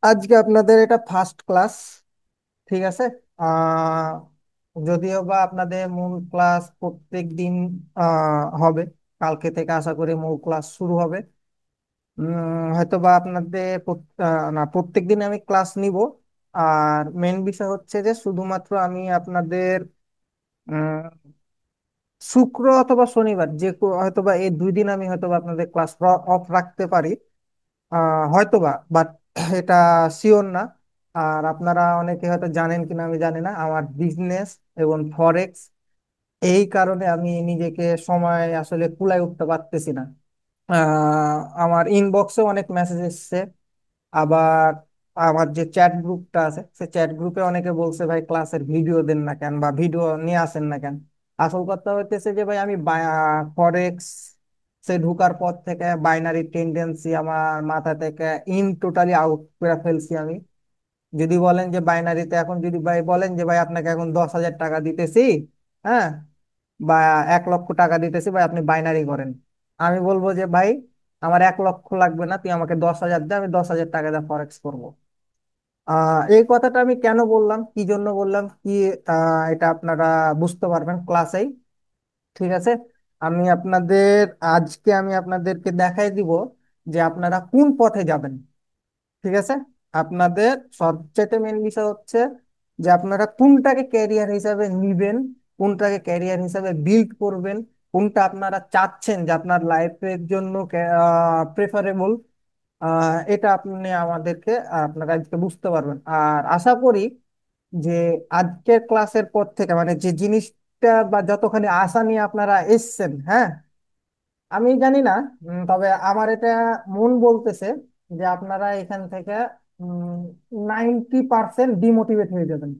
আজকে আপনাদের এটা ফার্স্ট ক্লাস, ঠিক আছে। আহ যদিও বা আপনাদের মূল ক্লাস প্রত্যেক দিন হবে, কালকে থেকে আশা করি মূল ক্লাস শুরু হবে। হয়তো বা আপনাদের না, প্রত্যেক দিন আমি ক্লাস নিব। আর মেন বিষয় হচ্ছে যে শুধুমাত্র আমি আপনাদের শুক্র অথবা শনিবার হয়তোবা এই 2 দিন আমি হয়তোবা আপনাদের ক্লাস অফ রাখতে পারি, হয়তোবা, বাট এটা শিওর না। আর আপনারা অনেকে হয়তো জানেন কিনা আমি জানি না, আমার বিজনেস এবং ফরেক্স, এই কারণে আমি নিজেকে সময় আসলে কুলায় উঠতে পারতেছি না। আমার ইনবক্সে অনেক মেসেজ এসছে। আবার আমার যে চ্যাট গ্রুপটা আছে, সে চ্যাট গ্রুপে অনেকে বলছে ভাই ক্লাসের ভিডিও দেন না কেন বা ভিডিও নিয়ে আসেন না কেন। আসল কথা হইতেছে যে ভাই আমি ফরেক্স সে ঢুকার পর থেকে বাইনারি টেন্ডেন্সি আমার মাথা থেকে টোটালি আউট করে ফেলছি আমি। যদি বলেন যে বাইনারিতে এখন যদি ভাই বলেন যে ভাই আপনাকে এখন 10,000 টাকা দিতেছি, হ্যাঁ, বা 1 লক্ষ টাকা দিতেছি ভাই আপনি বাইনারি করেন, আমি বলবো যে ভাই আমার 1 লক্ষ লাগবে না, তুই আমাকে 10,000 দে, আমি 10,000 টাকা দিয়ে ফরেক্স করবো। এই কথাটা আমি কেন বললাম, কি জন্য বললাম, কি এটা আপনারা বুঝতে পারবেন ক্লাসেই, ঠিক আছে। আমি আপনাদেরকে দেখাই দিব যে আপনারা কোন পথে যাবেন, ঠিক আছে। আপনাদের সবচেয়ে মেন বিষয় হচ্ছে যে আপনারা কোনটাকে ক্যারিয়ার হিসাবে নিবেন, কোনটাকে ক্যারিয়ার হিসাবে বিল্ড করবেন, কোনটা আপনারা চাচ্ছেন যে আপনার লাইফের জন্য প্রেফারেবল। এটা আপনারা আজকে বুঝতে পারবেন। আর আশা করি যে আজকের ক্লাসের পর থেকে মানে যে জিনিসটা বা যতখানি আশা নিয়ে আপনারা এসছেন, হ্যাঁ, আমি জানি না, তবে আমার এটা মন বলতেছে যে আপনারা এখান থেকে 90% ডিমোটিভেট হয়ে যাবেন।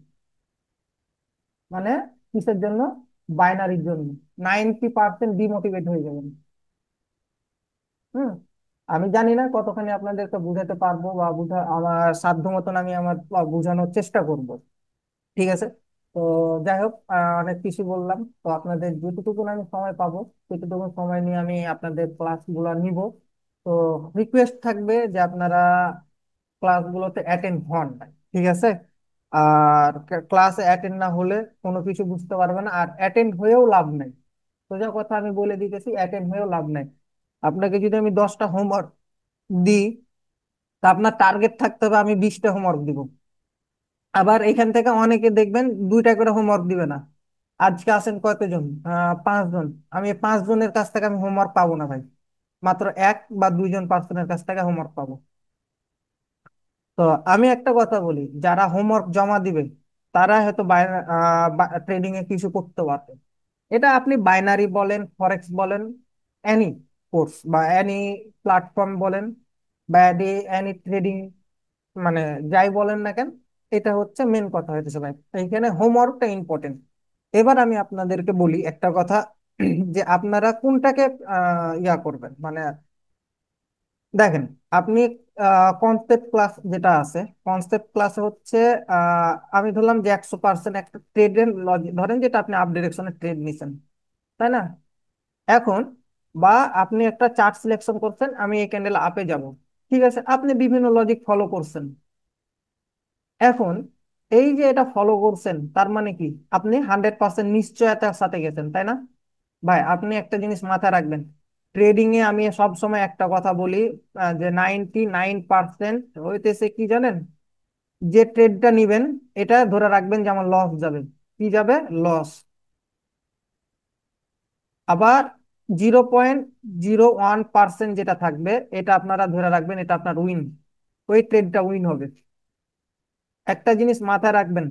মানে কিসের জন্য? বাইনারির জন্য 90% ডিমোটিভেট হয়ে যাবেন। হুম। আমি জানি না কতখানি আপনাদেরকে বুঝাতে পারবো বা আমার সাধ্য মতন আমি আমার বোঝানোর চেষ্টা করব, ঠিক আছে। তো যাই হোক, অনেক কিছু বললাম, তো আপনাদের যেটুকু আমি সময় পাবো সেটুকু সময় নিয়ে আমি আপনাদের ক্লাসগুলো নিব। তো রিকোয়েস্ট থাকবে যে আপনারা ক্লাসগুলোতে অ্যাটেন্ড হন, ঠিক আছে। আর ক্লাসে অ্যাটেন্ড না হলে কোনো কিছু বুঝতে পারবে না, আর অ্যাটেন্ড হয়েও লাভ নাই। সোজা কথা আমি বলে দিতেছি, অ্যাটেন্ড হয়েও লাভ নাই। আপনাকে যদি আমি 10টা হোমওয়ার্ক দিই, তা আপনার টার্গেট থাকতে হবে আমি 20টা হোমওয়ার্ক দিব। আবার এখান থেকে অনেকে দেখবেন 2টা করে হোমওয়ার্ক দিবে না। আজকে আসেন কতজন? 5 জন। আমি এই 5 জনের কাছ থেকে আমি হোমওয়ার্ক পাবো না ভাই, মাত্র 1 বা 2 জন পার্সনের কাছ থেকে হোমওয়ার্ক পাবো। তো আমি একটা কথা বলি, যারা হোমওয়ার্ক জমা দিবে তারা হয়তো ট্রেডিং এ কিছু করতে পারবে। এটা আপনি বাইনারি বলেন, ফরেক্স বলেন, এনি কোর্স বা এনি প্ল্যাটফর্ম বলেন, বা এনি ট্রেডিং, মানে যাই বলেন না কেন, এটা হচ্ছে মেন কথা হইতেছে ভাই, এইখানে হোমওয়ার্কটা ইম্পর্টেন্ট। এবার আমি আপনাদেরকে বলি একটা কথা যে আপনারা কোনটাকে ইয়া করবেন, মানে দেখেন, আপনি কনসেপ্ট ক্লাস যেটা আছে, কনসেপ্ট ক্লাসে হচ্ছে আমি ধরলাম যে 100% একটা ট্রেডের লজিক ধরেন, যেটা আপনি আপ ডিরেকশনে ট্রেড নিছেন, তাই না? এখন বা আপনি একটা চার্ট সিলেকশন করছেন, আমি এই ক্যান্ডেল আপে যাব, ঠিক আছে, আপনি বিভিন্ন লজিক ফলো করছেন। এখন এই যে এটা ফলো করছেন, তার মানে কি আপনি 100% নিশ্চয়তার সাথে গেছেন, তাই না? ভাই আপনি একটা জিনিস মাথায় রাখবেন, ট্রেডিং এ আমি সব সময় একটা কথা বলি, যে 99% হইতেছে কি জানেন, যে ট্রেডটা নিবেন এটা ধরে রাখবেন যে আমার লস যাবে। কি যাবে? লস। আবার 0.01% যেটা থাকবে এটা আপনারা ধরে রাখবেন এটা আপনার উইন, ওই ট্রেডটা উইন হবে। একটা জিনিস মাথায় রাখবেন,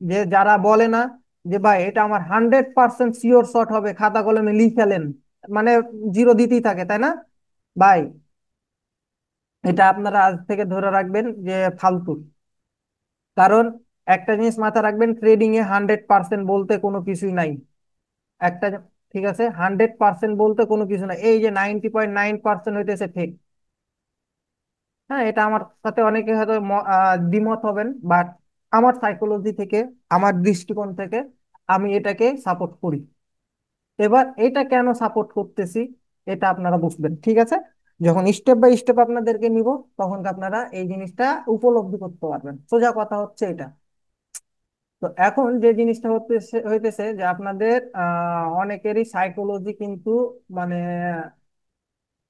যে যারা বলে না যে ভাই এটা আমার 100% শিওর শট হবে, খাতা কলমে লিখেলেন, মানে জিরো দিতেই থাকে, তাই না? ভাই এটা আপনারা আজ থেকে ধরে রাখবেন যে ফালতু। কারণ একটা জিনিস মাথায় রাখবেন, ট্রেডিং এ 100% বলতে কোনো কিছুই নাই। একটা ঠিক আছে, 100% বলতে কোনো কিছু নাই, এই যে 90.9% হইতেছে ফেক। হ্যাঁ, এটা আমার সাথে অনেকে হয়তো দ্বিমত হবেন, বাট আমার সাইকোলজি থেকে, আমার দৃষ্টিকোণ থেকে আমি এটাকে সাপোর্ট করি। এবার এটা কেন সাপোর্ট করতেছি এটা আপনারা বুঝবেন, ঠিক আছে। যখন স্টেপ বাই স্টেপ আপনাদেরকে নিব, তখন আপনারা এই জিনিসটা উপলব্ধি করতে পারবেন। সোজা কথা হচ্ছে এটা। তো এখন যে জিনিসটা হইতেছে যে আপনাদের অনেকেরই সাইকোলজি কিন্তু মানে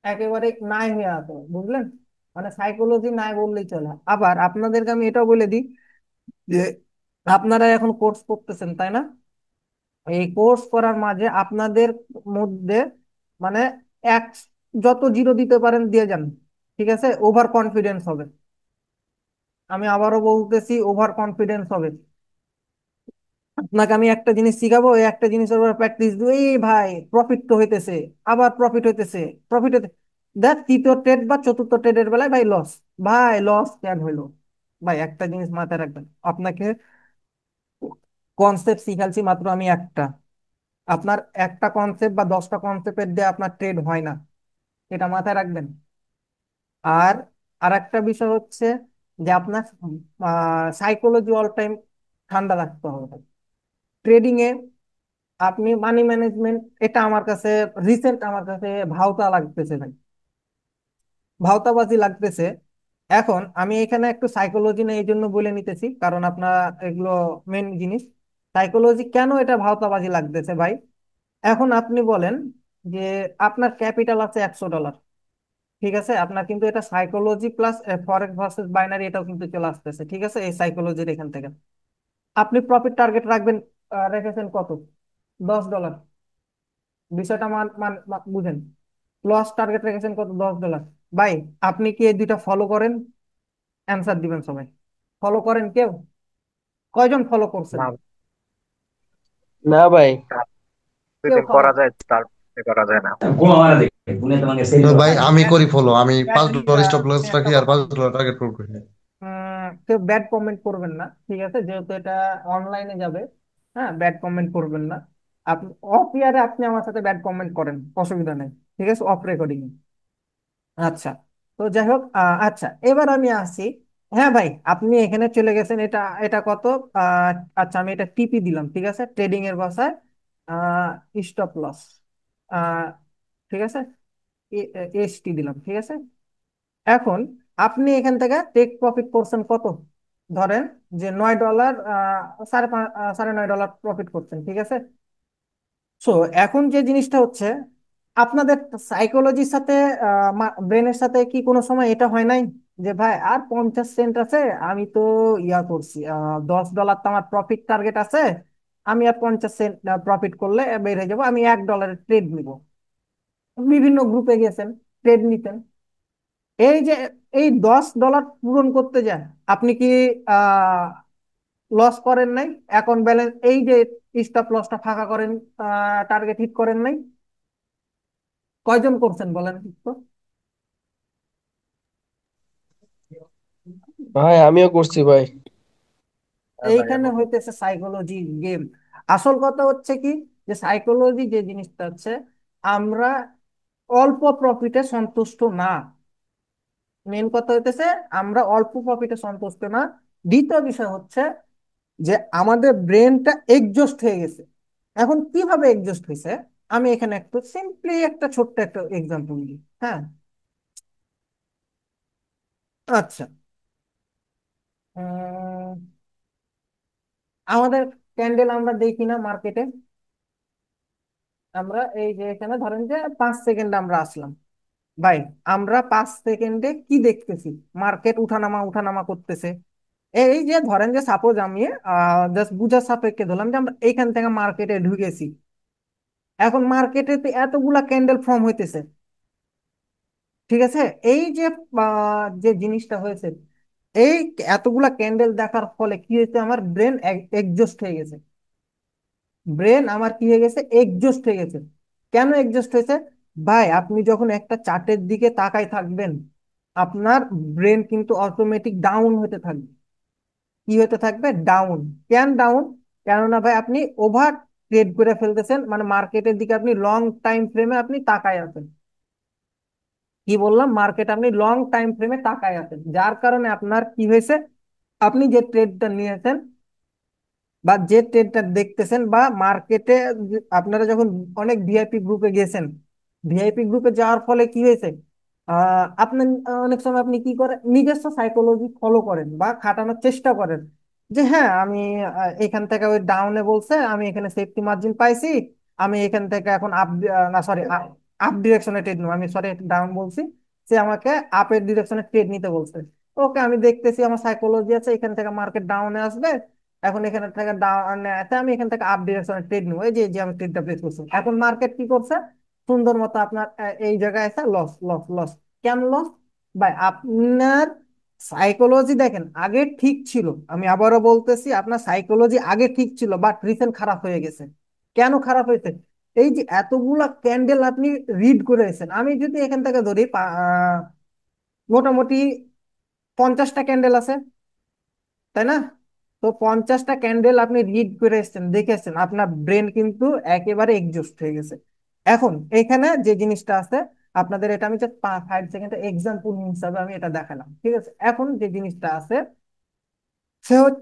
একেবারে নাই হয়ে আছে, বুঝলেন? মানে সাইকোলজি নাই বললেই চলে। আবার আপনাদেরকে আমি এটাও বলে দিই যে আপনারা এখন কোর্স করতেছেন, তাই না? এই কোর্স করার মাঝে আপনাদের মধ্যে মানে এক যত জিরো দিতে পারেন দিয়ে যান, ঠিক আছে? ওভার কনফিডেন্স হবে। আমি আবারও বলতেছি, ওভার কনফিডেন্স হবে। আপনাকে আমি একটা জিনিস শিখাবো, এই একটা জিনিসের উপর প্র্যাকটিস দিই, এই ভাই প্রফিট তো হইতেছে, আবার প্রফিট হইতেছে, প্রফিট হইতে দেখ তৃতীয় ট্রেড বা চতুর্থ ট্রেডের বেলায় ভাই লস। ভাই লস কেন হইলো? ভাই একটা জিনিস মাথায় রাখবেন, আপনাকে কনসেপ্ট শিখাচ্ছি মাত্র আমি একটা। আপনার একটা কনসেপ্ট বা 10টা কনসেপ্টের দিয়ে আপনার ট্রেড হয় না, এটা মাথায় রাখবেন। আর আরেকটা বিষয় হচ্ছে যে আপনার সাইকোলজি অল টাইম ঠান্ডা রাখতে হবে ট্রেডিং এ। আপনি মানি ম্যানেজমেন্ট, এটা আমার কাছে রিসেন্ট আমার কাছে ভাওতা লাগতেছে ভাই, ভাওতাবাজি লাগতেছে। এখন আমি এখানে একটু সাইকোলজি না এই জন্য বলে নিতেছি, কারণ আপনার এগুলো মেন জিনিস। সাইকোলজি কেন এটা ভাওতাবাজি লাগতেছে ভাই? এখন আপনি বলেন যে আপনার ক্যাপিটাল আছে $100, ঠিক আছে? আপনার কিন্তু এটা সাইকোলজি প্লাস ফরেক্স ভার্সেস বাইনারি এটাও কিন্তু চলে আসতেছে, ঠিক আছে? এই সাইকোলজির এখান থেকে আপনি প্রফিট টার্গেট রাখবেন, রেখেছেন কত? $10। বিষয়টা বুঝেন। লস টার্গেট রেখেছেন কত? $10। ভাই আপনি কি এই দুইটা ফলো করেন? অ্যান্সার দিবেন সবাই। ফলো করেন কেউ? কয়জন ফলো করছেন? না, না ভাই। কেউ দুদিন ফলো? করা যায় তার করা যায় না। তো ভাই ভাই আমি করি ফলো, আমি $5 স্টপ লস আমি একটা রাখি আর কথা বলি, $5 টার্গেট পুরো করি। কেউ ব্যাড কমেন্ট করবেন না, ঠিক আছে? যেহেতু এটা অনলাইনে যাবে, হ্যাঁ, ব্যাড কমেন্ট করবেন না। আপনি অফ ইয়ারে আপনি আমার সাথে ব্যাড কমেন্ট করেন, অসুবিধা নেই, ঠিক আছে? Of recording. আচ্ছা, তো যাই হোক, আচ্ছা এবার আমি আসি। হ্যাঁ ভাই, আপনি এখানে চলে গেছেন, এটা এটা কত? আহ, আচ্ছা আমি এটা টিপি দিলাম, ঠিক আছে? ট্রেডিং এর ভাষায় স্টপ লস, ঠিক আছে? এসটি দিলাম, ঠিক আছে? এখন আপনি এখান থেকে টেক প্রফিট করছেন কত? ধরেন যে $9, $9.5 প্রফিট করছেন, ঠিক আছে? সো এখন যে জিনিসটা হচ্ছে, আপনাদের সাইকোলজির সাথে ব্রেনের সাথে কি কোনো সময় এটা হয় নাই যে ভাই আর 50 সেন্ট আছে, আমি তো ইয়া করছি, $10 তো আমার প্রফিট টার্গেট আছে, আমি আর 50 সেন্ট প্রফিট করলে বের হয়ে যাবো, আমি $1 ট্রেড নিব। বিভিন্ন গ্রুপে গেছেন, ট্রেড নিতেন। এই যে এই $10 পূরণ করতে যান, আপনি কি আহ লস করেন নাই? অ্যাকাউন্ট ব্যালেন্স এই যে স্টপ লসটা ফাঁকা করেন, টার্গেট হিট করেন নাই? কয়জন করছেন বলেন তো? ভাই আমিও করছি ভাই। হ্যাঁ ভাই, এইখানে আমি হইতেছে সাইকোলজি গেম। আসল কথা হচ্ছে কি, যে সাইকোলজি যে জিনিসটা হচ্ছে, আমরা অল্প প্রফিটে সন্তুষ্ট না। মেন কথা হইতেছে আমরা অল্প প্রফিটে সন্তুষ্ট না। দ্বিতীয় বিষয় হচ্ছে যে আমাদের ব্রেনটা এক্সজস্ট হয়ে গেছে। এখন কিভাবে এক্সজস্ট হয়েছে, আমি এখানে একটু সিম্পলি একটা ছোট্ট একটা এক্সাম্পল দিই, হ্যাঁ? আচ্ছা, উম, আমাদের ক্যান্ডেল আমরা দেখি না মার্কেটে? আমরা এই যে এখানে ধরেন যে 5 সেকেন্ড আমরা আসলাম, ভাই আমরা 5 সেকেন্ডে কি দেখতেছি? মার্কেট উঠানামা উঠানামা করতেছে। এই যে ধরেন যে সাপোজ আমি জাস্ট বুঝার সাপেক্ষে ধরলাম যে আমরা এইখান থেকে মার্কেটে ঢুকেছি। এখন মার্কেটে এতগুলা ক্যান্ডেল ফর্ম হইতেছে, ঠিক আছে? এই যে যে জিনিসটা হয়েছে, এই এতগুলা ক্যান্ডেল দেখার ফলে কি হয়েছে, আমার ব্রেন এক্সজস্ট হয়ে গেছে। ব্রেন আমার কি হয়ে গেছে? এক্সজস্ট হয়ে গেছে। কেন এক্সজস্ট হয়েছে? ভাই আপনি যখন একটা চার্টের দিকে তাকাই থাকবেন, আপনার ব্রেন কিন্তু অটোমেটিক ডাউন হতে থাকবে। কি হতে থাকবে? ডাউন। কেন ডাউন? কেননা ভাই আপনি ওভার ট্রেড করে ফেলতেছেন, মানে মার্কেটের দিকে আপনি লং টাইম ফ্রেমে আপনি তাকায় আছেন। কি বললাম? মার্কেট আপনি লং টাইম ফ্রেমে তাকায় আছেন, যার কারণে আপনার কি হয়েছে, আপনি যে ট্রেডটা নিয়েছেন বা যে ট্রেডটা দেখতেছেন বা মার্কেটে, আপনারা যখন অনেক ভিআইপি গ্রুপে গেছেন, ভিআইপি গ্রুপে যাওয়ার ফলে কি হয়েছে, আপনি অনেক সময় আপনি কি করেন, নিজস্ব সাইকোলজি ফলো করেন বা খাটানোর চেষ্টা করেন যে হ্যাঁ আমি এখান থেকে ওই ডাউনে বলছে, আমি এখানে সেফটি মার্জিন পাইছি, আমি এখান থেকে এখন আপ, না সরি, আপ ডিরেকশনে ট্রেড নেবো, আমি সরি ডাউন বলছি, সে আমাকে আপের ডিরেকশনে ট্রেড নিতে বলছে। ওকে, আমি দেখতেছি আমার সাইকোলজি আছে এখান থেকে মার্কেট ডাউনে আসবে, এখন এখান থেকে ডাউনে আছে, আমি এখান থেকে আপ ডিরেকশনে ট্রেড নেবো, এই যে যে আমি ট্রেডটা প্লেস করছি, এখন মার্কেট কি করছে, সুন্দর মতো আপনার এই জায়গায় এসে লস লস লস। কেন লস? ভাই আপনার সাইকোলজি দেখেন আগে ঠিক ছিল, আমি আবারও বলতেছি আপনার সাইকোলজি আগে ঠিক ছিল, বাট রিসেন্ট খারাপ হয়ে গেছে। কেন খারাপ হয়েছে? এই যে এতগুলা ক্যান্ডেল আপনি রিড করেছেন, আমি যদি এখান থেকে ধরি মোটামুটি 50টা ক্যান্ডেল আছে, তাই না? তো 50টা ক্যান্ডেল আপনি রিড করে এসেছেন, দেখেছেন, আপনার ব্রেন কিন্তু একেবারে এক্সজস্ট হয়ে গেছে। এখন এখানে যে জিনিসটা আছে, আপনাদের এটা আমি জাস্ট 5 সেকেন্ড এক্সাম্পল হিসাবে আমি এটা দেখালাম, ঠিক আছে? এখন যে জিনিসটা আছে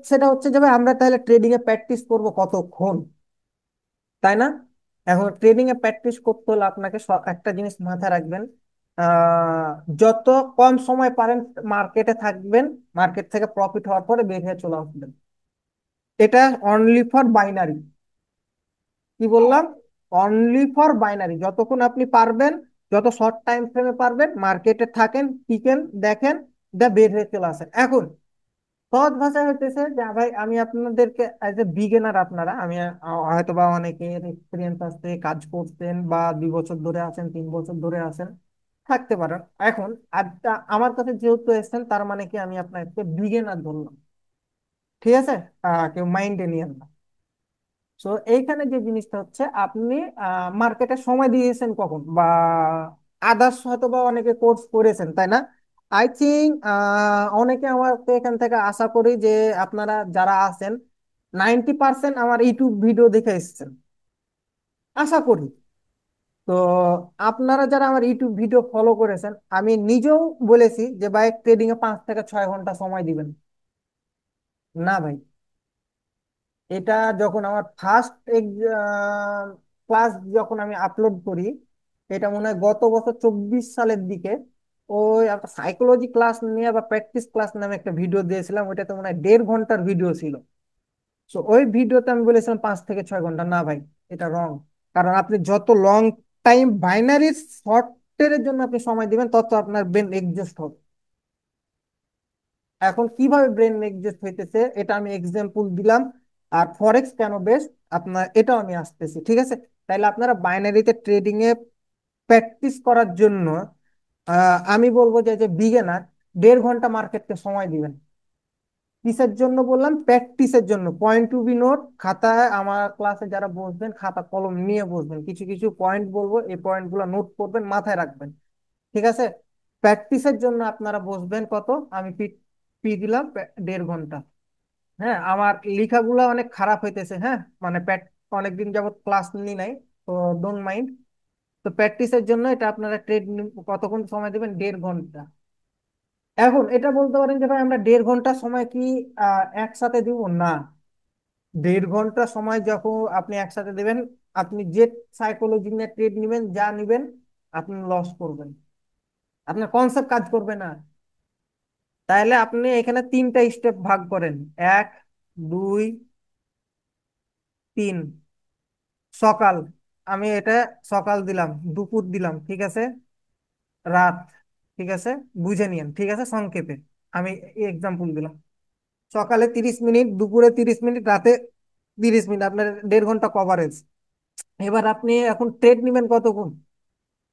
সেটা হচ্ছে যে ভাই, আমরা তাহলে ট্রেডিং এ প্র্যাকটিস করব কতক্ষণ, তাই না? এখন ট্রেডিং এ প্র্যাকটিস করতে হলে আপনাকে একটা জিনিস মাথায় রাখবেন, আহ যত কম সময় পারেন মার্কেটে থাকবেন, মার্কেট থেকে প্রফিট হওয়ার পরে বের হয়ে চলে আসবেন। এটা অনলি ফর বাইনারি। কি বললাম? Only for binary. যতক্ষণ আপনি পারবেন, যত শর্ট টাইম ফ্রেমে পারবেন, মার্কেটে থাকেন, টিকেন, দেখেন, বের হয়ে চলে আসেন। এখন সহজ ভাষায় হইতেছে যে ভাই আমি আপনাদেরকে অ্যাজ এ বিগিনার, আপনারা আমি হয়তো বা অনেকের এক্সপিরিয়েন্স আছে, কাজ করছেন বা 2 বছর ধরে আছেন, 3 বছর ধরে আছেন, থাকতে পারেন। এখন আমার কাছে যেহেতু এসেছেন, তার মানে কি আমি আপনাকে বিগিনার ধরলাম, ঠিক আছে? কেউ মাইন্ডে নিয়েন না। তো এইখানে যে জিনিসটা হচ্ছে, আপনি মার্কেটে সময় দিয়েছেন কখন, বা আদার্স হয়তো বা অনেকে কোর্স করেছেন, তাই না? আই থিঙ্ক অনেকে আমার তো এখান থেকে আশা করি যে আপনারা যারা আছেন 90% আমার ইউটিউব ভিডিও দেখে এসেছেন, আশা করি। তো আপনারা যারা আমার ইউটিউব ভিডিও ফলো করেছেন, আমি নিজেও বলেছি যে বাইক ট্রেডিং এ 5 থেকে 6 ঘন্টা সময় দিবেন। না ভাই, এটা যখন আমার ফার্স্ট ক্লাস যখন আমি আপলোড করি, এটা মনে হয় গত বছর 24 সালের দিকে, ওই একটা সাইকোলজি ক্লাস নিয়ে বা প্র্যাকটিস ক্লাস নামে একটা ভিডিও দিয়েছিলাম, ওইটাতে মনে হয় 1.5 ঘন্টার ভিডিও ছিল। তো ওই ভিডিওতে আমি বলেছিলাম 5 থেকে 6 ঘন্টা। না ভাই, এটা রং। কারণ আপনি যত লং টাইম বাইনারি শর্টের জন্য আপনি সময় দিবেন, তত আপনার ব্রেন এক্সজস্ট হবে। এখন কিভাবে ব্রেন এক্সজস্ট হইতেছে এটা আমি এক্সাম্পল দিলাম। আর ফরেক্স কেন বেস্ট, আপনার এটাও আমি আসতেছি, ঠিক আছে? তাইলে আপনারা বাইনারিতে ট্রেডিং এ প্র্যাকটিস করার জন্য আমি বলবো যে যে বিগিনার 1.5 ঘন্টা মার্কেটকে সময় দিবেন। কিসের জন্য বললাম? প্র্যাকটিসের জন্য। পয়েন্ট টু বি নোট, খাতায় আমার ক্লাসে যারা বসবেন খাতা কলম নিয়ে বসবেন, কিছু কিছু পয়েন্ট বলবো, এই পয়েন্ট গুলো নোট করবেন, মাথায় রাখবেন, ঠিক আছে? প্র্যাকটিসের জন্য আপনারা বসবেন কত, আমি পি পি দিলাম 1.5 ঘন্টা। হ্যাঁ, আমার লেখাগুলো অনেক খারাপ হইতেছে, হ্যাঁ, মানে অনেকদিন যাবত ক্লাস নি নাই, তো ডোন্ট মাইন্ড। তো প্র্যাকটিসের জন্য এটা আপনারা কতক্ষণ সময় দেবেন? 1.5 ঘন্টা। এখন এটা বলতে পারেন যে ভাই আমরা 1.5 ঘন্টা সময় কি একসাথে দিব? না। 1.5 ঘন্টা সময় যখন আপনি একসাথে দেবেন, আপনি যে সাইকোলজি নিয়ে ট্রেড নিবেন, যা নিবেন, আপনি লস করবেন, আপনার কনসেপ্ট কাজ করবে না। তাহলে আপনি এখানে 3টা স্টেপ ভাগ করেন: 1, 2, 3। সকাল, আমি এটা সকাল দিলাম, দুপুর দিলাম, ঠিক আছে, রাত, ঠিক আছে, বুঝে নিয়েন, ঠিক আছে, সংক্ষেপে আমি এক্সাম্পল দিলাম। সকালে 30 মিনিট, দুপুরে 30 মিনিট, রাতে 30 মিনিট, আপনার 1.5 ঘন্টা কভারেজ। এবার আপনি এখন ট্রেড নিবেন কতক্ষণ?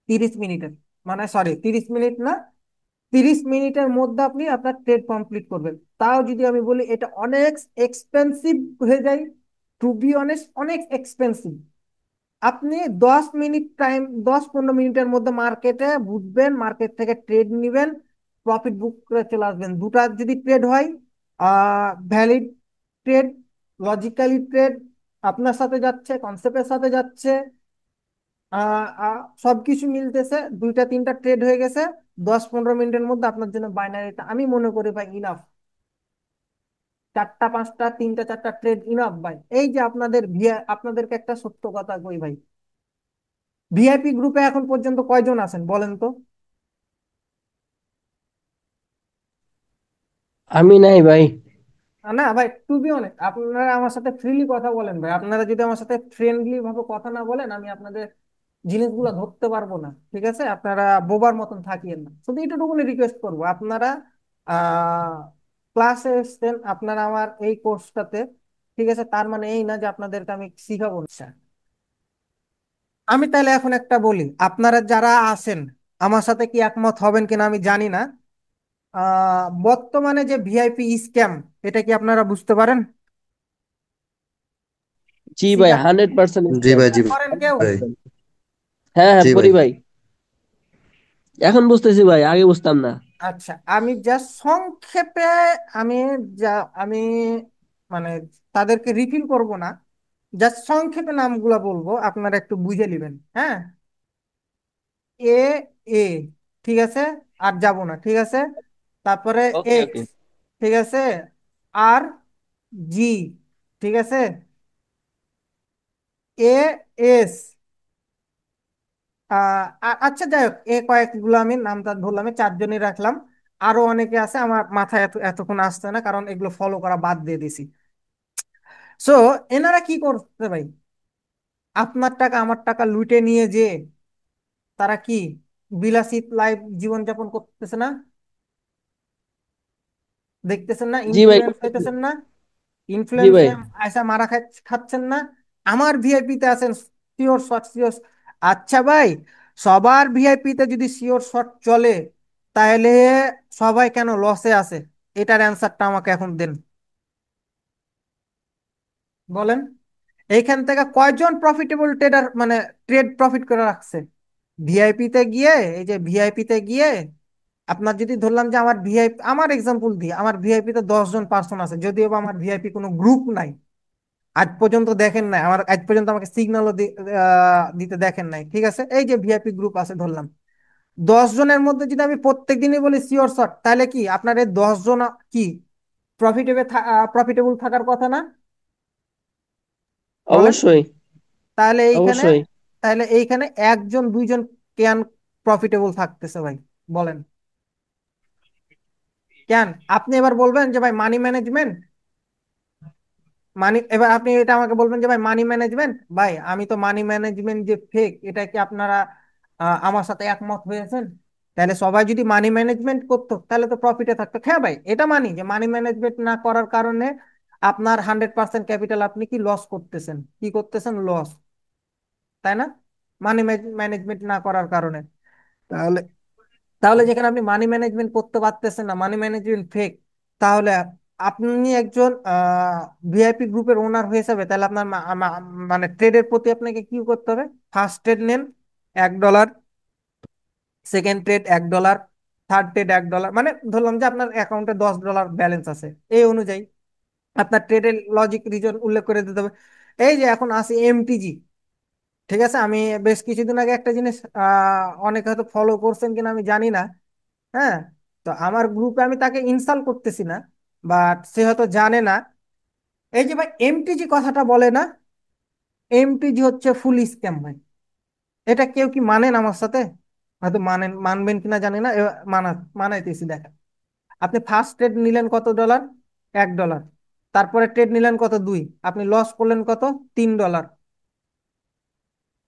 30 মিনিটের, মানে সরি 30 মিনিট না, 30 মিনিটের মধ্যে আপনি আপনার ট্রেড কমপ্লিট করবেন। তাও যদি আমি বলি এটা অনেক এক্সপেন্সিভ হয়ে যায়, টু বি অনেস্ট অনেক এক্সপেন্সিভ। আপনি 10 মিনিট টাইম, 10-15 মিনিটের মধ্যে মার্কেটে বুঝবেন, মার্কেট থেকে ট্রেড নিবেন, প্রফিট বুক করে চলে আসবেন। দুটা যদি ট্রেড হয়, ভ্যালিড ট্রেড, লজিক্যালি ট্রেড, আপনার সাথে যাচ্ছে, কনসেপ্টের সাথে যাচ্ছে, সবকিছু মিলতেছে, 2-3টা ট্রেড হয়ে গেছে 10-15 মিনিটের মধ্যে, আপনার জন্য বাইনারিটা আমি মনে করি ভাই ইনাফ। 4টা 5টা, 3টা 4টা ট্রেড ইনাফ ভাই। এই যে আপনাদের আপনাদেরকে একটা সত্য কথা কই ভাই, ভিআইপি গ্রুপে এখন পর্যন্ত কয়জন আছেন বলেন তো? আমি নাই ভাই। না ভাই, টু বি অনেস্ট, আপনারা আমার সাথে ফ্রিলি কথা বলেন ভাই। আপনারা যদি আমার সাথে ফ্রেন্ডলি ভাবে কথা না বলেন, আমি আপনাদের জিনিসগুলো ধরতে পারবো না। ঠিক আছে, আপনারা বোবার মতন থাকিয়েন না। শুধু এটুকুনি রিকোয়েস্ট করবো, আপনারা ক্লাসে এসছেন, আপনারা আমার এই কোর্সটাতে, ঠিক আছে, তার মানে এই না যে আপনাদেরকে আমি শিখাবো না। আমি তাহলে এখন একটা বলি, আপনারা যারা আছেন আমার সাথে কি একমত হবেন কিনা আমি জানি না। বর্তমানে যে ভিআইপি স্ক্যাম, এটা কি আপনারা বুঝতে পারেন? জি ভাই, স্বীকার 100% জি স্ক্যাম। ভাই, জি করেন কেউ? ভাই, হ্যাঁ হ্যাঁ, জি ভাই। পড়ি ভাই। এখন বুঝতেছি ভাই, আগে বুঝতাম না। আচ্ছা, আমি জাস্ট সংক্ষেপে, আমি যা আমি মানে তাদেরকে রিফিল করব না, জাস্ট সংক্ষেপে নামগুলো বলবো, আপনারা একটু বুঝে নেবেন। হ্যাঁ, এ, এ, ঠিক আছে, আর যাব না, ঠিক আছে। তারপরে ওকে ওকে। এক্স, ঠিক আছে, আর, জি, ঠিক আছে, এ, এস, আচ্ছা যাই হোক, এ কয়েকগুলো আমি নাম টাম ধরলাম, আমি চারজনই রাখলাম। আরো অনেকে আছে, আমার মাথায় এতক্ষণ আসছে না, কারণ এগুলো ফলো করা বাদ দিয়ে দিছি। সো এনারা কি করতে ভাই, আপনার টাকা আমার টাকা লুটে নিয়ে যে তারা কি বিলাসিত লাইফ জীবনযাপন করতেছে না? দেখতেছেন না? জি ভাই, ইনফ্লুয়েন্স করতেছি। হইতেছেন না? জি ইনফ্লুয়েন্স ভাই। হয়ে আয়সা মারা খাচ্ছেন না? আমার ভিআইপি তে আছেন, শিওর শট শিওর। আচ্ছা ভাই, সবার ভিআইপি তে যদি শিওর শট চলে, তাহলে সবাই কেন লসে আছে? এটার অ্যান্সারটা আমাকে এখন দেন, বলেন। এইখান থেকে কয়জন প্রফিটেবল ট্রেডার, মানে ট্রেড প্রফিট করে রাখছে? ভিআইপি তে গিয়ে, এই যে ভিআইপি তে গিয়ে, আপনার যদি ধরলাম যে আমার ভিআইপি, আমার এক্সাম্পল দিই, আমার ভিআইপি তে 10 জন পার্সন আছে, যদিও বা আমার ভিআইপি কোনো গ্রুপ নাই, আজ পর্যন্ত দেখেন নাই আমার, আজ পর্যন্ত আমাকে সিগন্যালও দিতে দেখেন নাই। ঠিক আছে, এই যে ভিআইপি গ্রুপ আছে ধরলাম, 10 জনের মধ্যে যদি আমি প্রত্যেক দিনই বলি শিওর শট, তাহলে কি আপনার এই 10 জন কি প্রফিটেবল প্রফিটেবল থাকার কথা না? বলেন। অবশ্যই। তাহলে এইখানে, অবশ্যই। একজন দুইজন কেন প্রফিটেবল থাকতেছে ভাই? বলেন কেন? আপনি এবার বলবেন যে ভাই মানি ম্যানেজমেন্ট, এবার আপনি এটা আমাকে বলবেন যে ভাই মানি ম্যানেজমেন্ট, ভাই আমি তো মানি ম্যানেজমেন্ট যে ফেক, এটা কি আপনারা আমার সাথে একমত হয়েছেন? তাহলে সবাই যদি মানি ম্যানেজমেন্ট করতো, তাহলে তো প্রফিটে থাকতো। হ্যাঁ ভাই, এটা মানি যে মানি ম্যানেজমেন্ট না করার কারণে আপনার 100% ক্যাপিটাল আপনি কি লস করতেছেন, কি করতেছেন, লস, তাই না? মানি ম্যানেজমেন্ট না করার কারণে। তাহলে তাহলে যেখানে আপনি মানি ম্যানেজমেন্ট করতে পারতেছেন না, মানি ম্যানেজমেন্ট ফেক, তাহলে আপনি একজন ভিআইপি গ্রুপের ওনার হিসেবে, তাহলে আপনার মানে ট্রেডের প্রতি আপনাকে কি করতে হবে? ফার্স্ট ট্রেড নেন $1, সেকেন্ড ট্রেড $1, থার্ড ট্রেড $1, মানে ধরলাম যে আপনার অ্যাকাউন্টে $10 ব্যালেন্স আছে, এই অনুযায়ী আপনার ট্রেডের লজিক রিজন উল্লেখ করে দিতে হবে। এই যে এখন আসি এমটিজি, ঠিক আছে, আমি বেশ কিছুদিন আগে একটা জিনিস অনেকে হয়তো ফলো করছেন কিনা আমি জানি না। হ্যাঁ, তো আমার গ্রুপে আমি তাকে ইনস্টল করতেছি না, বাট সে হয়তো জানে না। এই যে ভাই এমটিজি কথাটা বলে না, এমটিজি হচ্ছে ফুল স্ক্যাম ভাই। এটা কেউ কি মানেন আমার সাথে? হয়তো মানেন, মানবেন কিনা জানি না, মানাইতেছি দেখেন। আপনি ফার্স্ট ট্রেড নিলেন কত ডলার? $1। তারপরে ট্রেড নিলেন কত? 2। আপনি লস করলেন কত? $3।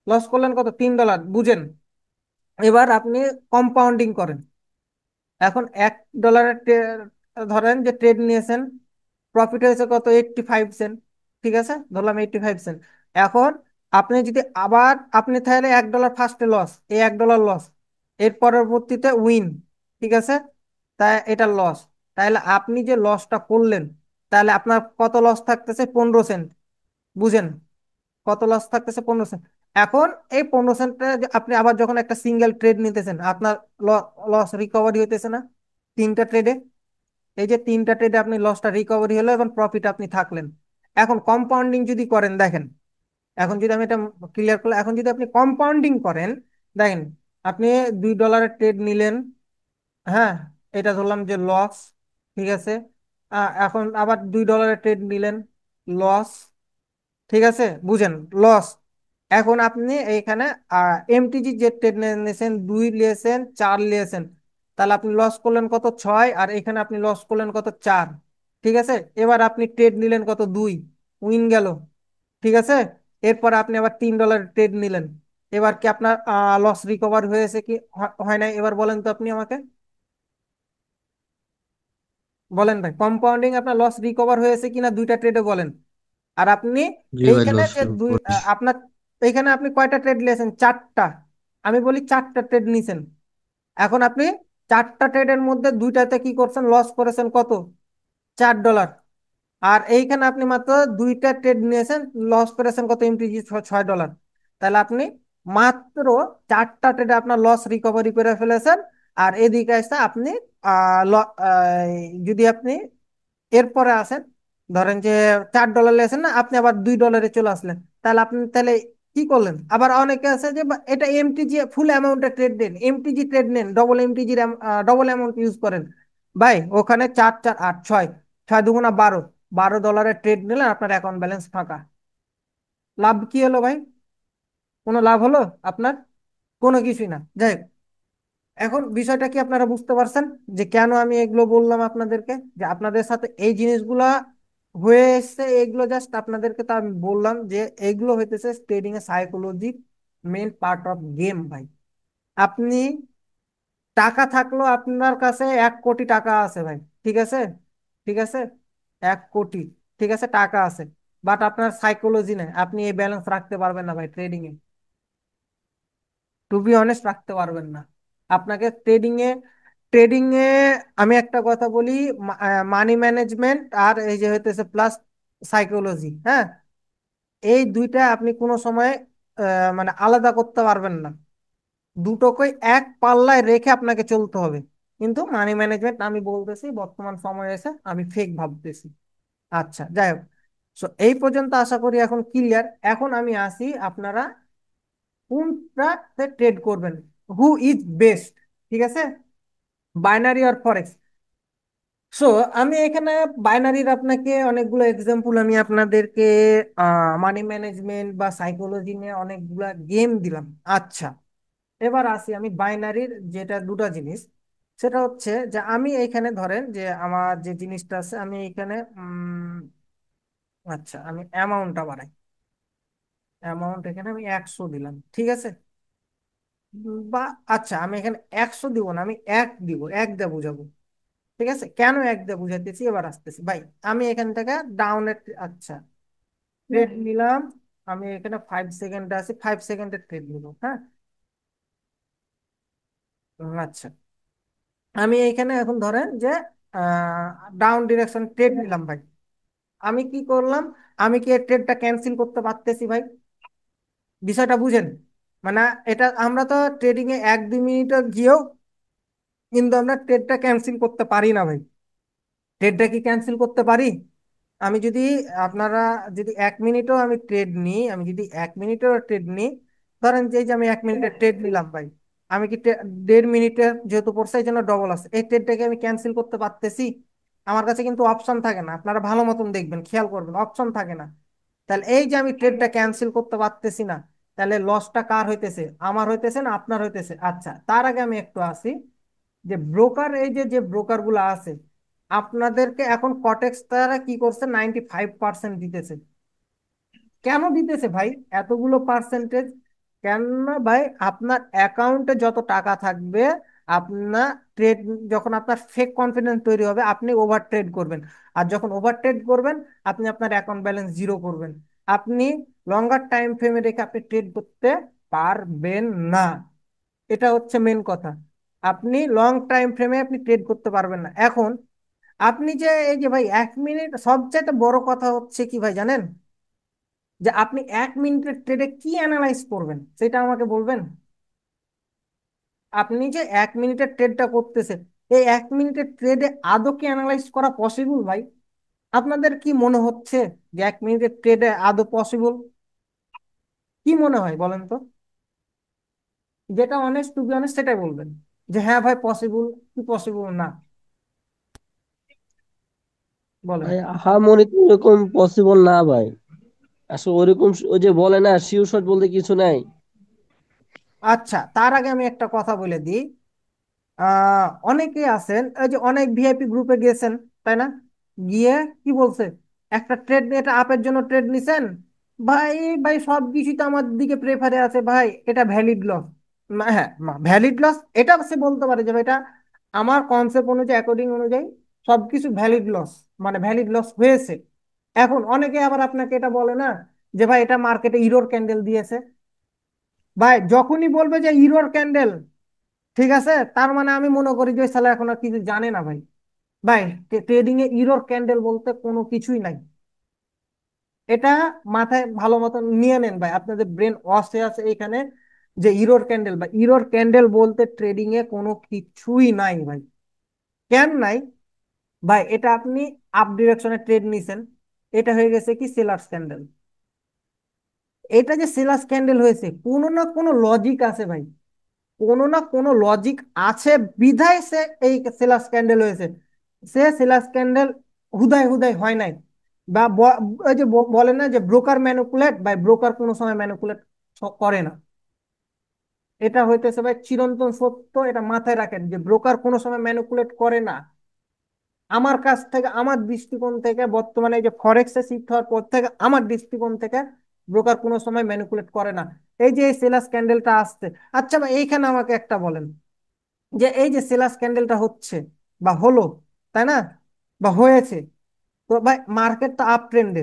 লস করলেন কত? $3, বুঝেন? এবার আপনি কম্পাউন্ডিং করেন। এখন $1 ধরেন যে ট্রেড নিয়েছেন, প্রফিট হয়েছে কত? 85 সেন্ট। ঠিক আছে, ধরলাম 85 সেন্ট। এখন আপনি যদি আবার, আপনি তাহলে $1 ফার্স্টে লস, এই $1 লস, এর পরবর্তীতে উইন, ঠিক আছে, তাই এটা লস। তাহলে আপনি যে লসটা করলেন, তাহলে আপনার কত লস থাকতেছে? 15 সেন্ট। বুঝেন? কত লস থাকতেছে? 15 সেন্ট। এখন এই 15 সেন্টে আপনি আবার যখন একটা সিঙ্গেল ট্রেড নিতেছেন, আপনার লস রিকভারি হইতেছে না? 3টা ট্রেডে, এই যে 3টা ট্রেডে আপনি লসটা রিকভারি হলো এবং প্রফিট আপনি থাকলেন। এখন কম্পাউন্ডিং যদি করেন, দেখেন, এখন যদি আমি এটা ক্লিয়ার করলাম, এখন যদি আপনি কম্পাউন্ডিং করেন, দেখেন, আপনি $2 ট্রেড নিলেন, হ্যাঁ, এটা ধরলাম যে লস, ঠিক আছে। এখন আবার $2 ট্রেড নিলেন, লস, ঠিক আছে, বুঝেন, লস। এখন আপনি এইখানে এমটিজি যে ট্রেড নিয়েছেন, 2 নিয়েছেন, 4 নিয়েছেন, তাহলে আপনি লস করলেন কত 6, আর এখানে আপনি লস করলেন কত 4। ঠিক আছে, এবার আপনি ট্রেড নিলেন কত 2, উইন গেল। ঠিক আছে, এরপর আপনি আবার $3 ট্রেড নিলেন। এবার কি আপনার লস রিকভার হয়েছে কি হয় নাই? এবার বলেন তো আপনি আমাকে, বলেন ভাই, কম্পাউন্ডিং আপনার লস রিকভার হয়েছে কিনা দুইটা ট্রেডে বলেন। আর আপনি জি ভাই, এইখানে লস যে আপনার এইখানে আপনি কয়টা ট্রেড নিয়েছেন? 4টা। আমি বলি 4টা ট্রেড নিয়েছেন। এখন আপনি 4টা ট্রেডের মধ্যে দুইটাতে কি করছেন? লস করেছেন কত? $4। আর এইখানে আপনি মাত্র দুইটা ট্রেড নিয়েছেন, লস করেছেন কত? এমটিজি $6। তাহলে আপনি মাত্র 4টা ট্রেডে আপনার লস রিকভারি করে ফেলেছেন। আর এদিকে আসতে আপনি যদি আপনি এরপরে আসেন, ধরেন যে $4 লেছেন না, আপনি আবার $2 চলে আসলেন। তাহলে আপনি তাহলে কি করলেন? আবার অনেকে আছে যে এটা এমটিজি ফুল অ্যামাউন্টে ট্রেড দেন, এমটিজি ট্রেড নেন, ডবল এমটিজির ডবল অ্যামাউন্ট ইউজ করেন। ভাই ওখানে 4 4 8 6, 6 দুগুণা 12, $12 ট্রেড নিলেন, আপনার অ্যাকাউন্ট ব্যালেন্স ফাঁকা। লাভ কি হলো ভাই? কোনো লাভ হলো আপনার? কোনো কিছুই না। যাই হোক, এখন বিষয়টা কি আপনারা বুঝতে পারছেন যে কেন আমি এগুলো বললাম আপনাদেরকে, যে আপনাদের সাথে এই জিনিসগুলা হয়ে এসছে? এগুলো জাস্ট আপনাদেরকে তো আমি বললাম যে এগুলো হইতেছে ট্রেডিং এর psychology, main part of game ভাই। আপনি টাকা থাকলো, আপনার কাছে 1 কোটি টাকা আছে ভাই, ঠিক আছে, ঠিক আছে, 1 কোটি, ঠিক আছে, টাকা আছে, বাট আপনার সাইকোলজি নেই, আপনি এই ব্যালেন্স রাখতে পারবেন না ভাই ট্রেডিং এ। টু বি অনেস্ট, রাখতে পারবেন না। আপনাকে ট্রেডিং এ আমি একটা কথা বলি, মানি ম্যানেজমেন্ট আর এই যে হইতেছে প্লাস সাইকোলজি, হ্যাঁ, এই দুইটা আপনি কোনো সময় মানে আলাদা করতে পারবেন না। দুটোকে এক পাল্লায় রেখে আপনাকে চলতে হবে। কিন্তু মানি ম্যানেজমেন্ট আমি বলতেছি বর্তমান সময়ে এসে আমি ফেক ভাবতেছি। আচ্ছা, যাই হোক, সো এই পর্যন্ত আশা করি এখন ক্লিয়ার। এখন আমি আসি, আপনারা কোনটাতে ট্রেড করবেন, হু ইজ বেস্ট, ঠিক আছে, বাইনারি আর ফরেক্স। সো আমি এখানে বাইনারির আপনাকে অনেকগুলো এক্সাম্পল আমি আপনাদেরকে মানি ম্যানেজমেন্ট বা সাইকোলজি নিয়ে অনেকগুলা গেম দিলাম। আচ্ছা, এবার আসি আমি বাইনারির, যেটা দুটো জিনিস। সেটা হচ্ছে যে আমি এখানে ধরেন যে আমার যে জিনিসটা আছে, আমি এখানে আচ্ছা আমি অ্যামাউন্টটা বাড়াই। অ্যামাউন্ট এখানে আমি 100 দিলাম, ঠিক আছে, বা আচ্ছা আমি এখানে 100 দিব না, আমি এক দিব, এক দিয়ে বুঝাবো। ঠিক আছে, কেন এক দিয়ে বুঝাইতেছি এবার আসতেছি ভাই। আমি এখান থেকে ডাউনের, আচ্ছা, ট্রেড নিলাম। আমি এখানে 5 সেকেন্ডে আছি, 5 সেকেন্ডের ট্রেড নিব, হ্যাঁ। আচ্ছা, আমি এইখানে এখন ধরেন যে ডাউন ডিরেকশন ট্রেড নিলাম ভাই। আমি কি করলাম? আমি কি এই ট্রেডটা ক্যান্সেল করতে পারতেছি ভাই? বিষয়টা বুঝেন। মানে এটা আমরা তো ট্রেডিং এ 1 2 মিনিটে গিয়েও কিন্তু আমরা ট্রেডটা ক্যান্সেল করতে পারি না ভাই। ট্রেডটা কি ক্যান্সেল করতে পারি? আমি যদি, আপনারা যদি 1 মিনিটও আমি ট্রেড নিই, আমি যদি 1 মিনিটেও ট্রেড নিই, ধরেন যে এই যে আমি 1 মিনিটের ট্রেড নিলাম ভাই, আমি কি 1.5 মিনিটে যেহেতু পড়ছে এই জন্য ডবল আছে, এই ট্রেডটাকে আমি ক্যান্সেল করতে পারতেছি? আমার কাছে কিন্তু অপশন থাকে না, আপনারা ভালো মতন দেখবেন, খেয়াল করবেন, অপশন থাকে না। তাহলে এই যে আমি ট্রেডটা ক্যান্সেল করতে পারতেছি না, তাহলে লসটা কার হইতেছে? আমার হইতেছে না আপনার হইতেছে? আচ্ছা, তার আগে আমি একটু আসি যে ব্রোকার, এই যে যে ব্রোকার গুলো আছে, আপনাদেরকে এখন কটেক্স তারা কি করছে? 95% দিতেছে। কেন দিতেছে ভাই এতগুলো পার্সেন্টেজ? কেন ভাই? আপনার অ্যাকাউন্টে যত টাকা থাকবে, আপনার ট্রেড, যখন আপনার ফেক কনফিডেন্স তৈরি হবে, আপনি ওভার ট্রেড করবেন। আর যখন ওভার ট্রেড করবেন, আপনি আপনার অ্যাকাউন্ট ব্যালেন্স জিরো করবেন। আপনি লঙ্গার টাইম ফ্রেমে রেখে আপনি ট্রেড করতে পারবেন না। এটা হচ্ছে মেন কথা। আপনি লং টাইম ফ্রেমে আপনি ট্রেড করতে পারবেন না। এখন আপনি যে এই যে ভাই 1 মিনিট, সবচেয়ে বড় কথা হচ্ছে কি ভাই জানেন? যে আপনি 1 মিনিটের ট্রেডে কি অ্যানালাইজ করবেন সেটা আমাকে বলবেন। আপনি যে 1 মিনিটের ট্রেডটা করতেছেন, এই 1 মিনিটের ট্রেডে আদৌ কি অ্যানালাইজ করা পসিবল ভাই? আপনাদের কি মনে হচ্ছে যে 1 মিনিটের ট্রেডে আদৌ পসিবল? কি মনে হয় বলেন তো? যেটা অনেস্ট, টু বি অনেস্ট, সেটাই বলবেন যে হ্যাঁ ভাই পসিবল, কি পসিবল না, বলেন। ভাই আহামরি তো এরকম পসিবল না ভাই। আসলে ওরকম ওই যে বলে না, শিওর শট বলতে কিছু নাই। আচ্ছা, তার আগে আমি একটা কথা বলে দিই। অনেকে আছেন, এই যে অনেক ভিআইপি গ্রুপে গেছেন, তাই না? গিয়ে কি বলছে, একটা ট্রেড, এটা আপের জন্য ট্রেড নিছেন, ভাই ভাই সব কিছু তো আমার দিকে প্রেফারে আছে ভাই, এটা ভ্যালিড লস। হ্যাঁ, ভ্যালিড লস এটা সে বলতে পারে যে ভাই এটা আমার কনসেপ্ট অনুযায়ী, অ্যাকর্ডিং অনুযায়ী সবকিছু ভ্যালিড লস, মানে ভ্যালিড লস হয়েছে। এখন অনেকে আবার আপনাকে এটা বলে না যে ভাই এটা মার্কেটে ইরোর ক্যান্ডেল দিয়েছে। ভাই যখনই বলবে যে ইরোর ক্যান্ডেল, ঠিক আছে, তার মানে আমি মনে করি যে ওই শালা এখন আর কিছু জানে না ভাই। ভাই ট্রেডিং এ ইরোর ক্যান্ডেল বলতে কোনো কিছুই নাই। এটা মাথায় ভালো মতো নিয়ে নেন ভাই, আপনাদের ব্রেন ওয়াশ হয়ে আছে এখানে, যে ইরোর ক্যান্ডেল বা ইরোর ক্যান্ডেল বলতে ট্রেডিং এ কোনো কিছুই নাই ভাই। কেন নাই? ভাই এটা আপনি আপ ডিরেকশনে ট্রেড নিছেন, এটা হয়ে গেছে কি সেলার্স ক্যান্ডেল। এটা যে সেলার্স ক্যান্ডেল হয়েছে, কোনো না কোনো লজিক আছে ভাই, কোনো না কোনো লজিক আছে, বিধায় সে এই সেলার্স ক্যান্ডেল হয়েছে। সে সেলার্স ক্যান্ডেল হুদায় হুদায় হয় নাই। বা ওই যে বলে না যে ব্রোকার ম্যানিপুলেট, বা ব্রোকার কোনো সময় ম্যানিপুলেট করে না। এটা হইতেছে ভাই চিরন্তন সত্য, এটা মাথায় রাখেন যে ব্রোকার কোনো সময় ম্যানিপুলেট করে না। আমার কাছ থেকে, আমার দৃষ্টিকোণ থেকে, বর্তমানে এই যে ফরেক্সে শিফট হওয়ার পর থেকে আমার দৃষ্টিকোণ থেকে ব্রোকার কোনো সময় ম্যানিপুলেট করে না। এই যে এই সেলার্স ক্যান্ডেলটা আসছে, আচ্ছা ভাই এইখানে আমাকে একটা বলেন, যে এই যে সেলার্স ক্যান্ডেলটা হচ্ছে বা হলো, তাই না, বা হয়েছে, তো ভাই মার্কেট তো আপ ট্রেন্ডে,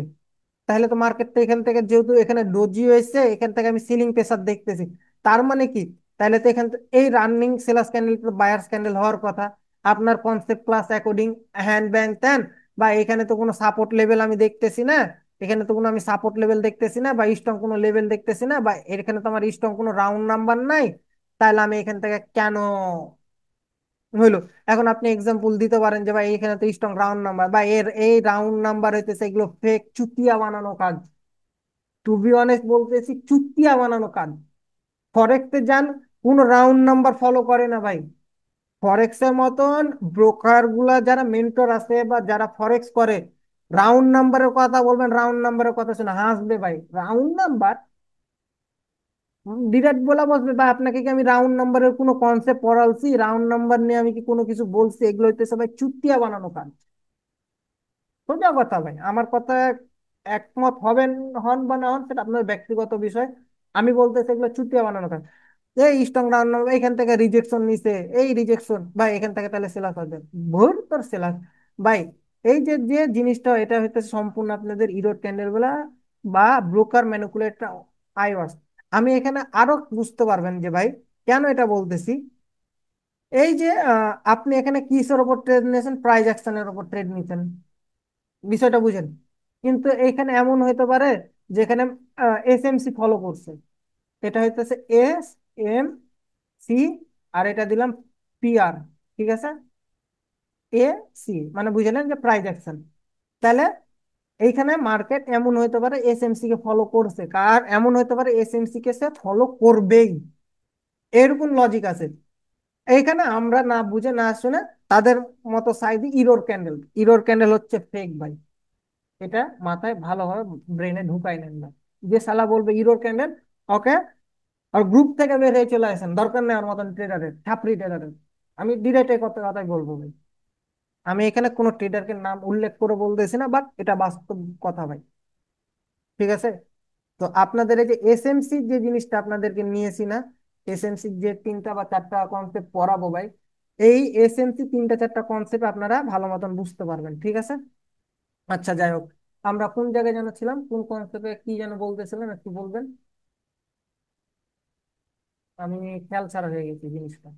তাহলে তো মার্কেটটা এখান থেকে, যেহেতু এখানে ডোজি হয়েছে, এখান থেকে আমি সিলিং প্রেসার দেখতেছি, তার মানে কি, তাহলে তো এখান এই রানিং সেলার্স ক্যান্ডেল তো বায়ার্স ক্যান্ডেল হওয়ার কথা আপনার কনসেপ্ট ক্লাস অ্যাকর্ডিং, হ্যান্ড ব্যাংক দেন। বা এখানে তো কোনো সাপোর্ট লেভেল আমি দেখতেছি না, এখানে তো কোনো আমি সাপোর্ট লেভেল দেখতেছি না, বা স্ট্রং কোনো লেভেল দেখতেছি না, বা এখানে তো আমার স্ট্রং কোনো রাউন্ড নাম্বার নাই, তাহলে আমি এখান থেকে কেন হইলো? এখন আপনি এক্সাম্পল দিতে পারেন যে ভাই এখানে তো স্ট্রং রাউন্ড নাম্বার, বা এর এই রাউন্ড নাম্বার হইতেছে এগুলো ফেক চুতিয়া বানানো কাজ। টু বি অনেস্ট বলতেছি, চুতিয়া বানানো কাজ। ফরেক্সে যান, কোন রাউন্ড নাম্বার ফলো করে না ভাই। ফরেক্স এর মতন ব্রোকার গুলা যারা মেন্টর আছে বা যারা ফরেক্স করে, রাউন্ড নাম্বারের কথা বলবেন, রাউন্ড নাম্বারের কথা শুনে হাসবে ভাই। রাউন্ড নাম্বার ডিরেক্ট বলা বসবে ভাই, আপনাকে কি আমি রাউন্ড নাম্বারের কোনো কনসেপ্ট পড়ালছি? রাউন্ড নাম্বার নিয়ে আমি কি কোনো কিছু বলছি? এগুলো হইতে সবাই চুতিয়া বানানো কাজ। সোজা কথা ভাই, আমার কথা একমত হবেন, হন বা না হন সেটা আপনার ব্যক্তিগত বিষয়। আমি বলতেছি এগুলো চুতিয়া বানানো কাজ। এই স্ট্রং রাউন্ড এখান থেকে রিজেকশন নিছে, এই রিজেকশন ভাই এখান থেকে তাহলে সেলাস হবে, ভোর তোর সেলাস। ভাই এই যে যে জিনিসটা, এটা হইতে সম্পূর্ণ আপনাদের ইরোড ক্যান্ডেল গুলা বা ব্রোকার ম্যানিপুলেট আইওয়াস। আমি এখানে আরো বুঝতে পারবেন যে ভাই কেন এটা বলতেছি। এই যে আপনি এখানে কিসের ওপর ট্রেড নিয়েছেন? প্রাইজ অ্যাকশনের ওপর ট্রেড নিয়েছেন, বিষয়টা বুঝেন। কিন্তু এখানে এমন হইতে পারে যেখানে এসএমসি ফলো করছে, এটা হইতেছে এস এম সি, আর এটা দিলাম পিআর, ঠিক আছে, এ সি, মানে বুঝলেন যে প্রাইস অ্যাকশন। তাহলে এইখানে মার্কেট এমন হইতে পারে এসএমসি কে ফলো করছে, আর এমন হইতে পারে এসএমসি কে সে ফলো করবেই, এরকম লজিক আছে। এইখানে আমরা না বুঝে না শুনে তাদের মতো side error candle, error candle হচ্ছে ফেক ভাই। এটা মাথায় ভালোভাবে ব্রেনে ঢুকাই নেন না। যে সালা বলবে ইরোর ক্যান্ডেল, ওকে, আর গ্রুপ থেকে বের হয়ে চলে আসেন, দরকার নেই আমার মতন ট্রেডারের, ছাপরি ট্রেডারের। আমি ডিরেক্ট এই কথাই বলবো ভাই। আমি এখানে কোনো ট্রেডারকে নাম উল্লেখ করে বলতেছি না, বাট এটা বাস্তব কথা ভাই, ঠিক আছে? তো আপনাদের এই যে এসএমসি যে জিনিসটা আপনাদেরকে নিয়েছি না, এসএমসি যে তিনটা বা চারটা কনসেপ্ট পড়াবো ভাই, এই এসএমসি তিনটা চারটা কনসেপ্ট আপনারা ভালো মতন বুঝতে পারবেন, ঠিক আছে? আচ্ছা যাই হোক, আমরা কোন জায়গায় যেন ছিলাম, কোন কনসেপ্টে কি যেন বলতেছিলাম একটু বলবেন? আমি খেয়াল ছাড়া হয়ে গেছি জিনিসটা।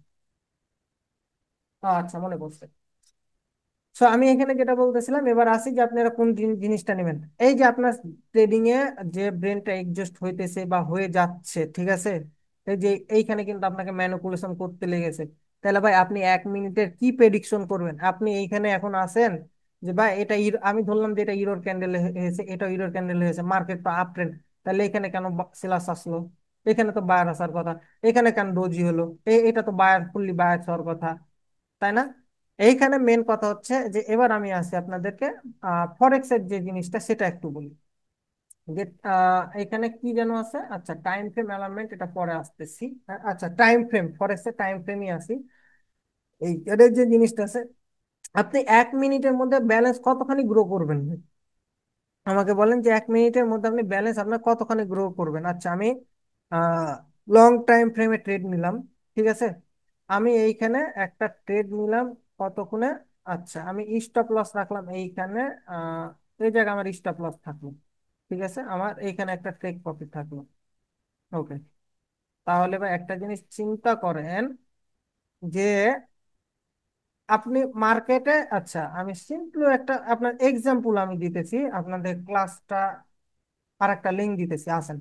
আচ্ছা, মনে পড়ছে। সো আমি এখানে যেটা বলতেছিলাম, এবার আসি যে আপনারা কোন জিনিসটা নেবেন। এই যে আপনার ট্রেডিং এ যে ব্রেনটা এক্সজস্ট হইতেছে বা হয়ে যাচ্ছে, ঠিক আছে, এই যে এইখানে কিন্তু আপনাকে ম্যানিপুলেশন করতে লেগেছে। তাহলে ভাই আপনি 1 মিনিটের কি প্রেডিকশন করবেন? আপনি এইখানে এখন আসেন যে ভাই এটা আমি ধরলাম যে এটা ইরোর ক্যান্ডেল হয়েছে, এটা ইরোর ক্যান্ডেল হয়েছে, মার্কেট তো আপ ট্রেন্ড, তাহলে এখানে কেন সেলার্স আসলো? এখানে তো বায়ার আসার কথা, এখানে কেন ডোজি হলো? এটা তো বায়ার, ফুললি বায়ার হওয়ার কথা, তাই না? এইখানে মেন কথা হচ্ছে যে এবার আমি আসি আপনাদেরকে ফরেক্স এর যে জিনিসটা সেটা একটু বলি। যে এখানে কি যেন আছে, আচ্ছা টাইম ফ্রেম অ্যালাইনমেন্ট, এটা পরে আসতেছি। আচ্ছা টাইম ফ্রেম, ফরেক্স এর টাইম ফ্রেমই আসি। এইখানে যে জিনিসটা আছে, আপনি 1 মিনিটের মধ্যে ব্যালেন্স কতখানি গ্রো করবেন? আমাকে বলেন যে 1 মিনিটের মধ্যে আপনি ব্যালেন্স আপনার কতখানি গ্রো করবেন। আচ্ছা, আমি লং টাইম ফ্রেমে ট্রেড নিলাম, ঠিক আছে। আমি এইখানে একটা ট্রেড নিলাম কতক্ষণে? আচ্ছা, আমি স্টপ লস রাখলাম এইখানে, এই জায়গায় আমার স্টপ লস থাকলো, ঠিক আছে। আমার এইখানে একটা টেক প্রফিট থাকলো। ওকে, তাহলে ভাই একটা জিনিস চিন্তা করেন যে আপনি মার্কেটে, আচ্ছা আমি সিম্পলি একটা আপনার এক্সাম্পল আমি দিতেছি, আপনাদের ক্লাসটা আর একটা লিঙ্ক দিতেছি, আসেন।